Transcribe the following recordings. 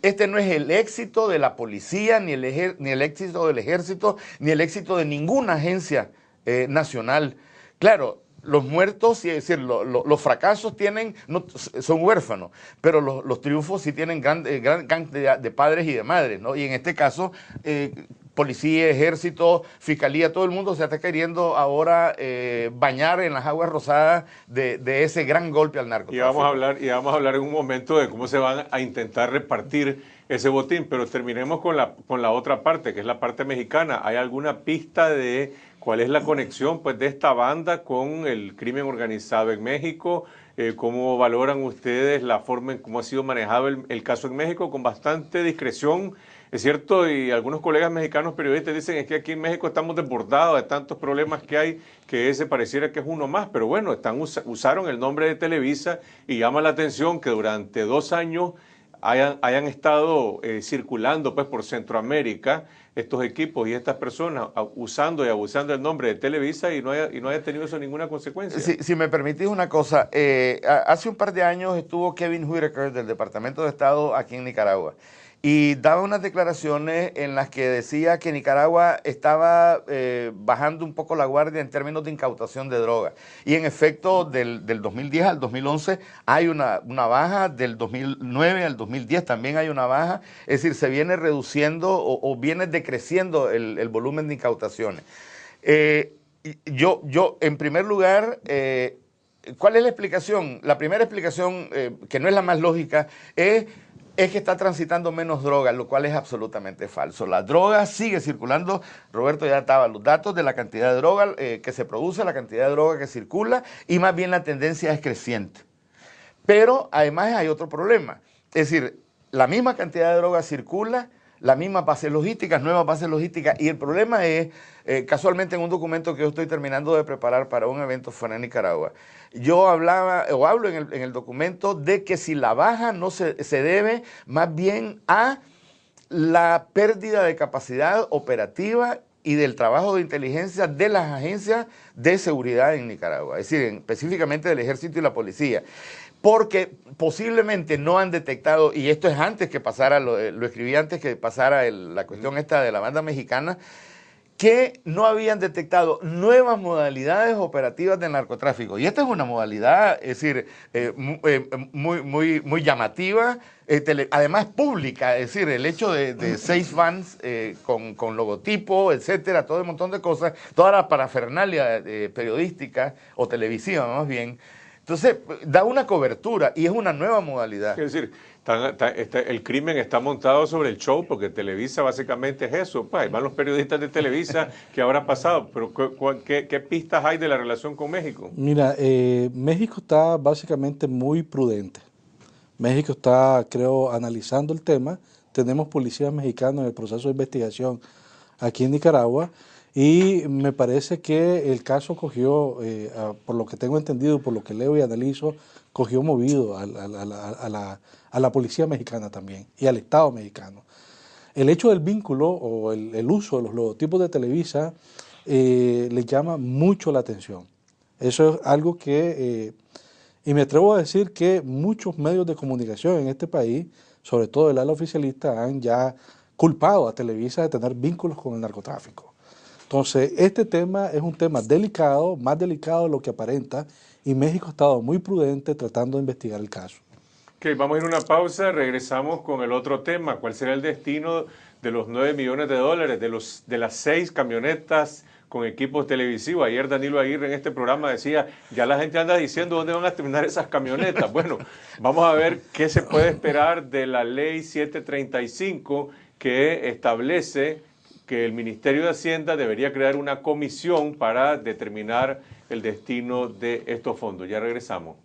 Este no es el éxito de la policía, ni el éxito del ejército, ni el éxito de ninguna agencia nacional. Claro, los muertos, es decir, los fracasos tienen, no, son huérfanos, pero los triunfos sí tienen gran cantidad de padres y de madres, ¿no? Y en este caso, policía, ejército, fiscalía, todo el mundo se está queriendo ahora bañar en las aguas rosadas de ese gran golpe al narcotráfico. Y vamos a hablar en un momento de cómo se van a intentar repartir ese botín, pero terminemos con la otra parte, que es la parte mexicana. ¿Hay alguna pista de cuál es la conexión, pues, de esta banda con el crimen organizado en México? ¿Cómo valoran ustedes la forma en cómo ha sido manejado el caso en México? Con bastante discreción, es cierto, y algunos colegas mexicanos periodistas dicen es que aquí en México estamos desbordados de tantos problemas que hay, que ese pareciera que es uno más, pero bueno, usaron el nombre de Televisa y llama la atención que durante 2 años hayan estado circulando, pues, por Centroamérica estos equipos y estas personas usando y abusando del nombre de Televisa y no haya tenido eso ninguna consecuencia. Si me permitís una cosa, hace un par de años estuvo Kevin Whitaker del Departamento de Estado aquí en Nicaragua y daba unas declaraciones en las que decía que Nicaragua estaba bajando un poco la guardia en términos de incautación de drogas. Y en efecto, del 2010 al 2011 hay una baja, del 2009 al 2010 también hay una baja, es decir, se viene reduciendo o viene decreciendo el volumen de incautaciones. Yo, en primer lugar, ¿cuál es la explicación? La primera explicación, que no es la más lógica, es que está transitando menos droga, lo cual es absolutamente falso. La droga sigue circulando. Roberto ya estaba los datos de la cantidad de droga que se produce, la cantidad de droga que circula, y más bien la tendencia es creciente. Pero además hay otro problema. Es decir, la misma cantidad de droga circula, las mismas bases logísticas, nuevas bases logísticas, y el problema es, casualmente en un documento que yo estoy terminando de preparar para un evento fuera de Nicaragua, yo hablo en el documento de que si la baja no se debe más bien a la pérdida de capacidad operativa y del trabajo de inteligencia de las agencias de seguridad en Nicaragua, es decir, específicamente del ejército y la policía. Porque posiblemente no han detectado, y esto es antes que pasara, lo escribí antes que pasara la cuestión esta de la banda mexicana, que no habían detectado nuevas modalidades operativas del narcotráfico. Y esta es una modalidad, es decir, muy llamativa, además pública, es decir, el hecho de 6 vans con logotipo, etcétera, todo un montón de cosas, toda la parafernalia periodística o televisiva más bien. Entonces, da una cobertura y es una nueva modalidad. Es decir, el crimen está montado sobre el show, porque Televisa básicamente es eso. Pues, ahí van los periodistas de Televisa que habrá pasado, pero ¿qué pistas hay de la relación con México? Mira, México está básicamente muy prudente. México está, creo, analizando el tema. Tenemos policías mexicanos en el proceso de investigación aquí en Nicaragua. Y me parece que el caso cogió, por lo que tengo entendido, por lo que leo y analizo, cogió movido a la policía mexicana también y al Estado mexicano. El hecho del vínculo o el uso de los logotipos de Televisa le llama mucho la atención. Eso es algo que, y me atrevo a decir que muchos medios de comunicación en este país, sobre todo el ala oficialista, han ya culpado a Televisa de tener vínculos con el narcotráfico. Entonces, este tema es un tema delicado, más delicado de lo que aparenta, y México ha estado muy prudente tratando de investigar el caso. Ok, vamos a ir a una pausa, regresamos con el otro tema. ¿Cuál será el destino de los 9 millones de dólares, de las 6 camionetas con equipos televisivos? Ayer Danilo Aguirre en este programa decía, ya la gente anda diciendo dónde van a terminar esas camionetas. Bueno, vamos a ver qué se puede esperar de la ley 735 que establece que el Ministerio de Hacienda debería crear una comisión para determinar el destino de estos fondos. Ya regresamos.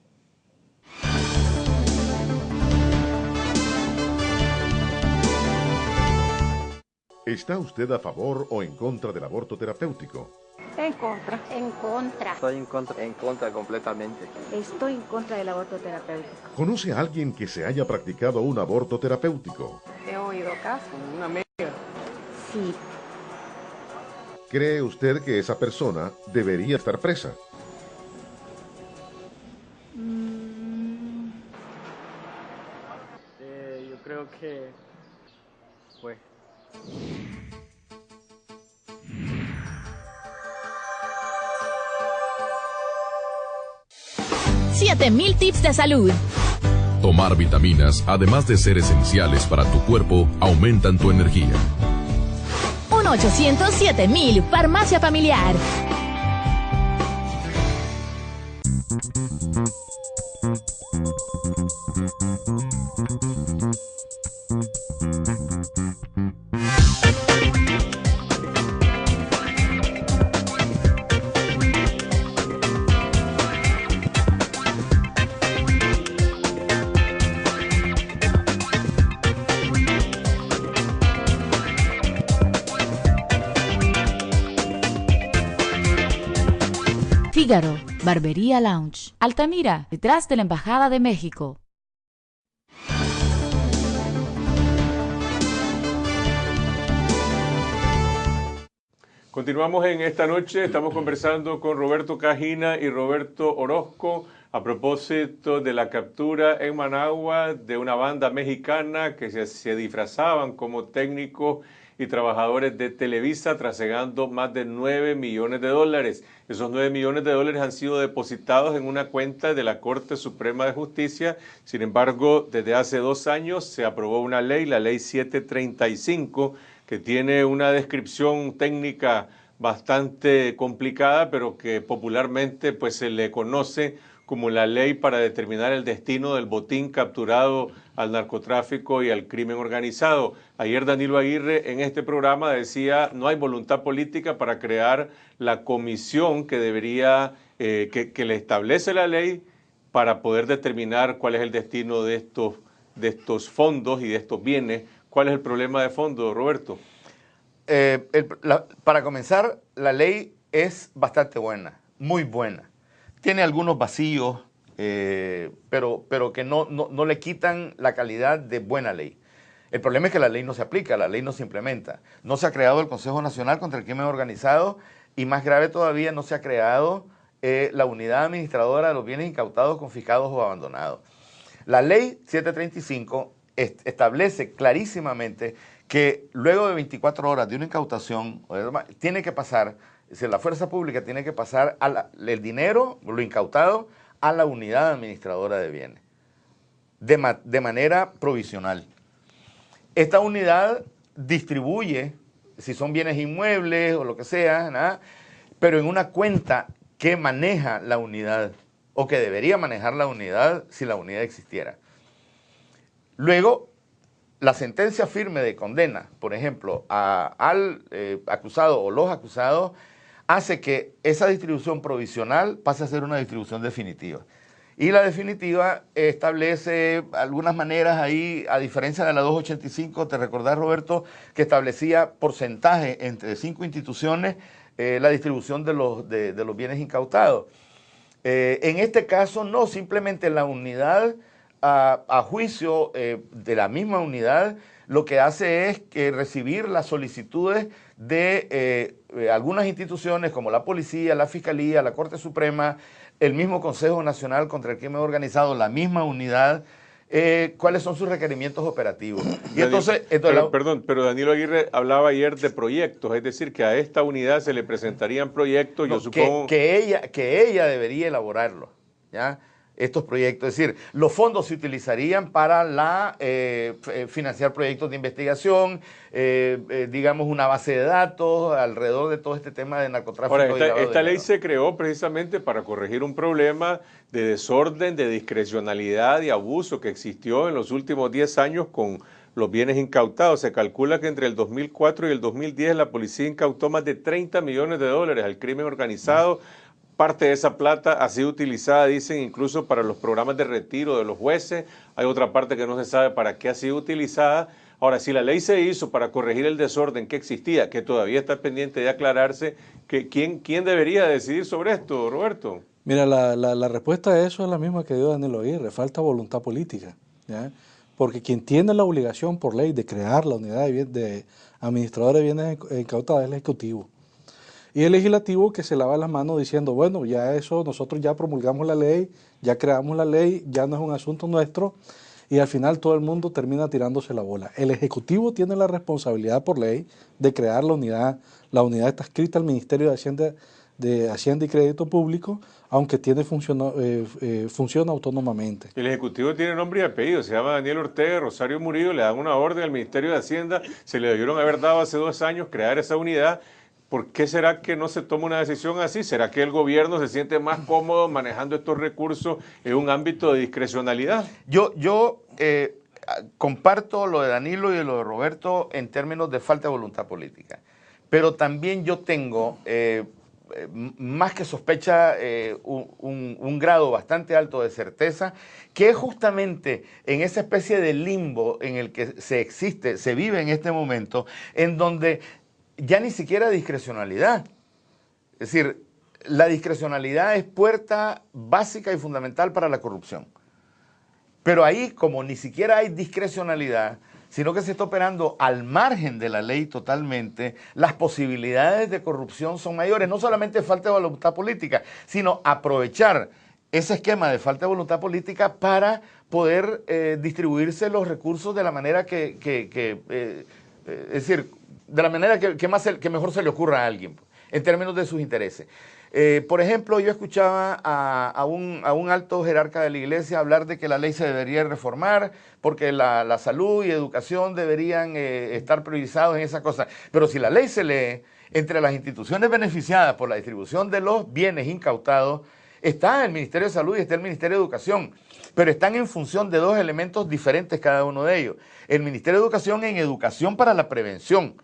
¿Está usted a favor o en contra del aborto terapéutico? En contra. En contra. Estoy en contra. En contra completamente. Estoy en contra del aborto terapéutico. ¿Conoce a alguien que se haya practicado un aborto terapéutico? He oído casos. Una amiga. Sí. ¿Cree usted que esa persona debería estar presa? Yo creo que, pues, 7000 tips de salud. Tomar vitaminas, además de ser esenciales para tu cuerpo, aumentan tu energía. 1-800-7000, Farmacia Familiar. Fígaro, Barbería Lounge, Altamira, detrás de la Embajada de México. Continuamos en esta noche, estamos conversando con Roberto Cajina y Roberto Orozco a propósito de la captura en Managua de una banda mexicana que se disfrazaban como técnicos y trabajadores de Televisa, trasegando más de 9 millones de dólares. Esos 9 millones de dólares han sido depositados en una cuenta de la Corte Suprema de Justicia. Sin embargo, desde hace 2 años se aprobó una ley, la Ley 735, que tiene una descripción técnica bastante complicada, pero que popularmente pues, se le conoce como la ley para determinar el destino del botín capturado al narcotráfico y al crimen organizado. Ayer Danilo Aguirre en este programa decía no hay voluntad política para crear la comisión que debería, que le establece la ley para poder determinar cuál es el destino de estos fondos y de estos bienes. ¿Cuál es el problema de fondo, Roberto? Para comenzar, la ley es bastante buena, muy buena. Tiene algunos vacíos, pero que no le quitan la calidad de buena ley. El problema es que la ley no se aplica, la ley no se implementa. No se ha creado el Consejo Nacional contra el Crimen Organizado y, más grave todavía, no se ha creado la unidad administradora de los bienes incautados, confiscados o abandonados. La ley 735 establece clarísimamente que luego de 24 horas de una incautación, tiene que pasar, es decir, la fuerza pública tiene que pasar el dinero, lo incautado, a la unidad administradora de bienes, de manera provisional. Esta unidad distribuye, si son bienes inmuebles o lo que sea, ¿no? Pero en una cuenta que maneja la unidad, o que debería manejar la unidad si la unidad existiera. Luego, la sentencia firme de condena, por ejemplo, al acusado o los acusados, hace que esa distribución provisional pase a ser una distribución definitiva. Y la definitiva establece algunas maneras ahí, a diferencia de la 285, te recordás, Roberto, que establecía porcentaje entre 5 instituciones la distribución de los bienes incautados. En este caso no, simplemente la unidad, a juicio de la misma unidad, lo que hace es que recibir las solicitudes de algunas instituciones como la Policía, la Fiscalía, la Corte Suprema, el mismo Consejo Nacional contra el Crimen Organizado, la misma unidad, cuáles son sus requerimientos operativos. Y Perdón, pero Danilo Aguirre hablaba ayer de proyectos, es decir, que a esta unidad se le presentarían proyectos, yo supongo... Que ella debería elaborarlo, ¿ya? Estos proyectos, es decir, los fondos se utilizarían para financiar proyectos de investigación, digamos una base de datos alrededor de todo este tema de narcotráfico. Ahora, esta ley se creó precisamente para corregir un problema de desorden, de discrecionalidad y abuso que existió en los últimos 10 años con los bienes incautados. Se calcula que entre el 2004 y el 2010 la policía incautó más de 30 millones de dólares al crimen organizado. Parte de esa plata ha sido utilizada, dicen, incluso para los programas de retiro de los jueces. Hay otra parte que no se sabe para qué ha sido utilizada. Ahora, si la ley se hizo para corregir el desorden que existía, que todavía está pendiente de aclararse, ¿quién debería decidir sobre esto, Roberto? Mira, la respuesta a eso es la misma que dio Danilo Aguirre, falta voluntad política, ¿ya? Porque quien tiene la obligación por ley de crear la unidad de administradora de bienes incautados es el Ejecutivo. Y el legislativo que se lava las manos diciendo, bueno, ya eso, nosotros ya promulgamos la ley, ya creamos la ley, ya no es un asunto nuestro. y al final todo el mundo termina tirándose la bola. El Ejecutivo tiene la responsabilidad por ley de crear la unidad. La unidad está adscrita al Ministerio de Hacienda y Crédito Público, aunque funciona autónomamente. El Ejecutivo tiene nombre y apellido, se llama Daniel Ortega, Rosario Murillo, le dan una orden al Ministerio de Hacienda, se le debieron haber dado hace 2 años crear esa unidad. ¿Por qué será que no se toma una decisión así? ¿Será que el gobierno se siente más cómodo manejando estos recursos en un ámbito de discrecionalidad? Yo comparto lo de Danilo y lo de Roberto en términos de falta de voluntad política, pero también yo tengo, más que sospecha, un grado bastante alto de certeza, que es justamente en esa especie de limbo en el que se vive en este momento, en donde ya ni siquiera discrecionalidad. Es decir, la discrecionalidad es puerta básica y fundamental para la corrupción. Pero ahí, como ni siquiera hay discrecionalidad, sino que se está operando al margen de la ley totalmente, las posibilidades de corrupción son mayores. No solamente falta de voluntad política, sino aprovechar ese esquema de falta de voluntad política para poder distribuirse los recursos de la manera es decir, de la manera que mejor se le ocurra a alguien, en términos de sus intereses. Por ejemplo, yo escuchaba a un alto jerarca de la iglesia hablar de que la ley se debería reformar porque la salud y educación deberían estar priorizados en esa cosa. Pero si la ley se lee, entre las instituciones beneficiadas por la distribución de los bienes incautados, está el Ministerio de Salud y está el Ministerio de Educación, pero están en función de 2 elementos diferentes cada uno de ellos. El Ministerio de Educación en educación para la prevención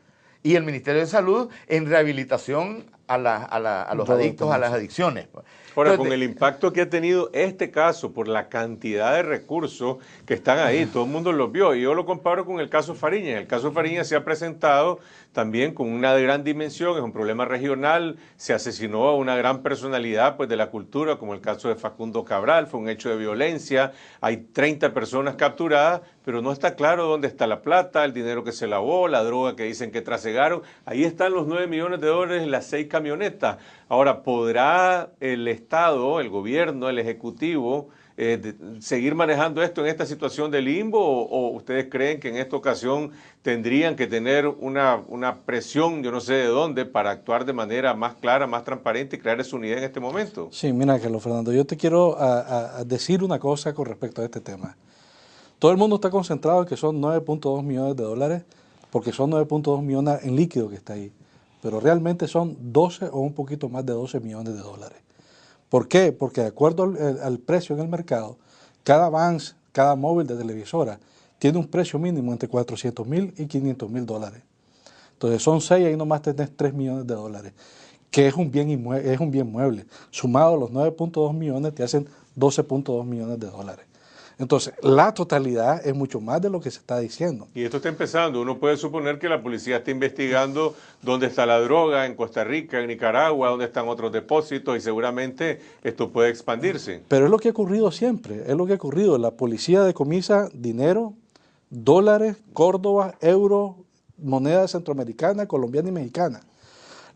y el Ministerio de Salud en rehabilitación a los adictos, a las adicciones. Ahora, Entonces, con el impacto que ha tenido este caso por la cantidad de recursos que están ahí, todo el mundo los vio, y yo lo comparo con el caso Fariña. En el caso Fariña se ha presentado también con una gran dimensión, es un problema regional, se asesinó a una gran personalidad pues, de la cultura, como el caso de Facundo Cabral, fue un hecho de violencia, hay 30 personas capturadas, pero no está claro dónde está la plata, el dinero que se lavó, la droga que dicen que trasegaron. Ahí están los $9 millones en las 6 camionetas. Ahora, ¿podrá el Estado, el gobierno, el Ejecutivo seguir manejando esto en esta situación de limbo o ustedes creen que en esta ocasión tendrían que tener una presión, yo no sé de dónde, para actuar de manera más clara, más transparente y crear esa unidad en este momento? Sí, mira, Carlos Fernando, yo te quiero decir una cosa con respecto a este tema. Todo el mundo está concentrado en que son 9.2 millones de dólares, porque son 9.2 millones en líquido que está ahí, pero realmente son 12 o un poquito más de 12 millones de dólares. ¿Por qué? Porque de acuerdo al precio en el mercado, cada Vans, cada móvil de televisora, tiene un precio mínimo entre 400.000 y 500.000 dólares. Entonces son 6, ahí nomás tenés 3 millones de dólares, que es un bien mueble. Sumado a los 9.2 millones te hacen 12.2 millones de dólares. Entonces, la totalidad es mucho más de lo que se está diciendo. Y esto está empezando. Uno puede suponer que la policía está investigando dónde está la droga en Costa Rica, en Nicaragua, dónde están otros depósitos y seguramente esto puede expandirse. Pero es lo que ha ocurrido siempre, es lo que ha ocurrido. La policía decomisa dinero, dólares, Córdoba, euros, moneda centroamericana, colombiana y mexicana.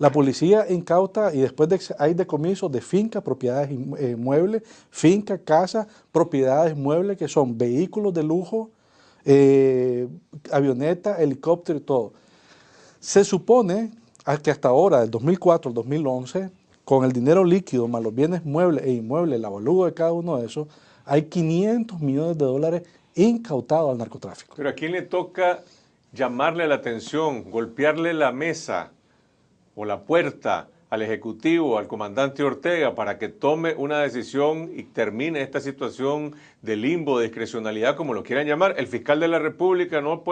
La policía incauta y después hay decomisos de finca, propiedades muebles, finca, casa, propiedades muebles que son vehículos de lujo, avioneta, helicóptero y todo. Se supone que hasta ahora, del 2004 al 2011, con el dinero líquido más los bienes muebles e inmuebles, el avalúo de cada uno de esos, hay 500 millones de dólares incautados al narcotráfico. Pero ¿a quién le toca llamarle la atención, golpearle la mesa o la puerta al Ejecutivo, al comandante Ortega, para que tome una decisión y termine esta situación de limbo, de discrecionalidad, como lo quieran llamar? El fiscal de la República no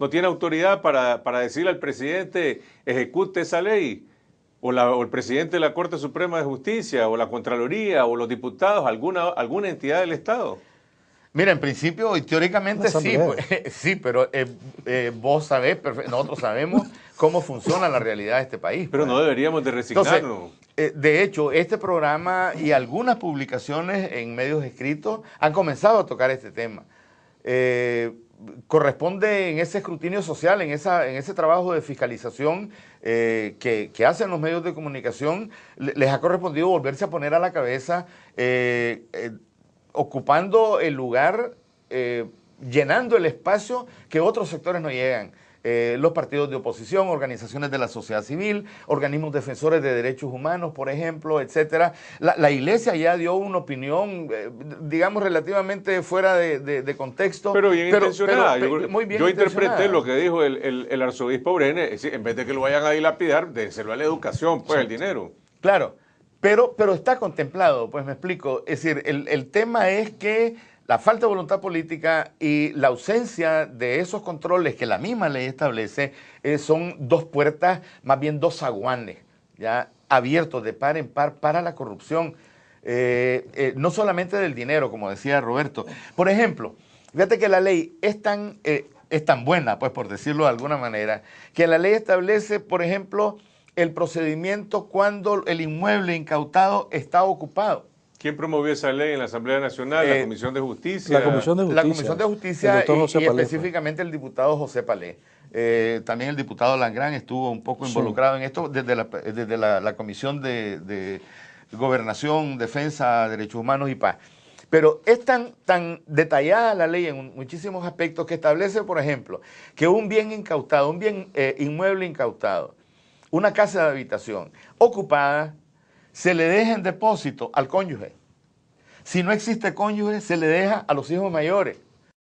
tiene autoridad para decirle al presidente, ejecute esa ley, o el presidente de la Corte Suprema de Justicia, o la Contraloría, o los diputados, alguna entidad del Estado. Mira, en principio y teóricamente sí, sí, pero vos sabés, nosotros sabemos cómo funciona la realidad de este país. Pero no deberíamos de resignarnos. Entonces, de hecho, este programa y algunas publicaciones en medios escritos han comenzado a tocar este tema. Corresponde en ese escrutinio social, en ese trabajo de fiscalización que hacen los medios de comunicación, les ha correspondido volverse a poner a la cabeza ocupando el lugar llenando el espacio que otros sectores no llegan. Los partidos de oposición, organizaciones de la sociedad civil, organismos defensores de derechos humanos, por ejemplo, etcétera. La Iglesia ya dio una opinión, digamos, relativamente fuera de contexto. Pero bien intencionada. Muy bien yo intencionada. interpreté lo que dijo el arzobispo Brenes, es decir, en vez de que lo vayan a dilapidar, dénselo a la educación, pues, el dinero. Claro, pero está contemplado, pues me explico. Es decir, el tema es que la falta de voluntad política y la ausencia de esos controles que la misma ley establece son dos puertas, más bien dos zaguanes, ya abiertos de par en par para la corrupción, no solamente del dinero, como decía Roberto. Por ejemplo, fíjate que la ley es tan buena, pues por decirlo de alguna manera, que la ley establece, por ejemplo, el procedimiento cuando el inmueble incautado está ocupado. ¿Quién promovió esa ley en la Asamblea Nacional? ¿La Comisión de Justicia? La Comisión de Justicia. La Comisión de Justicia y específicamente el diputado José Palé. También el diputado Langrán estuvo un poco involucrado en esto desde la Comisión de Gobernación, Defensa, Derechos Humanos y Paz. Pero es tan detallada la ley en muchísimos aspectos que establece, por ejemplo, que un bien incautado, un bien inmueble incautado, una casa de habitación ocupada, se le deja en depósito al cónyuge. Si no existe cónyuge, se le deja a los hijos mayores.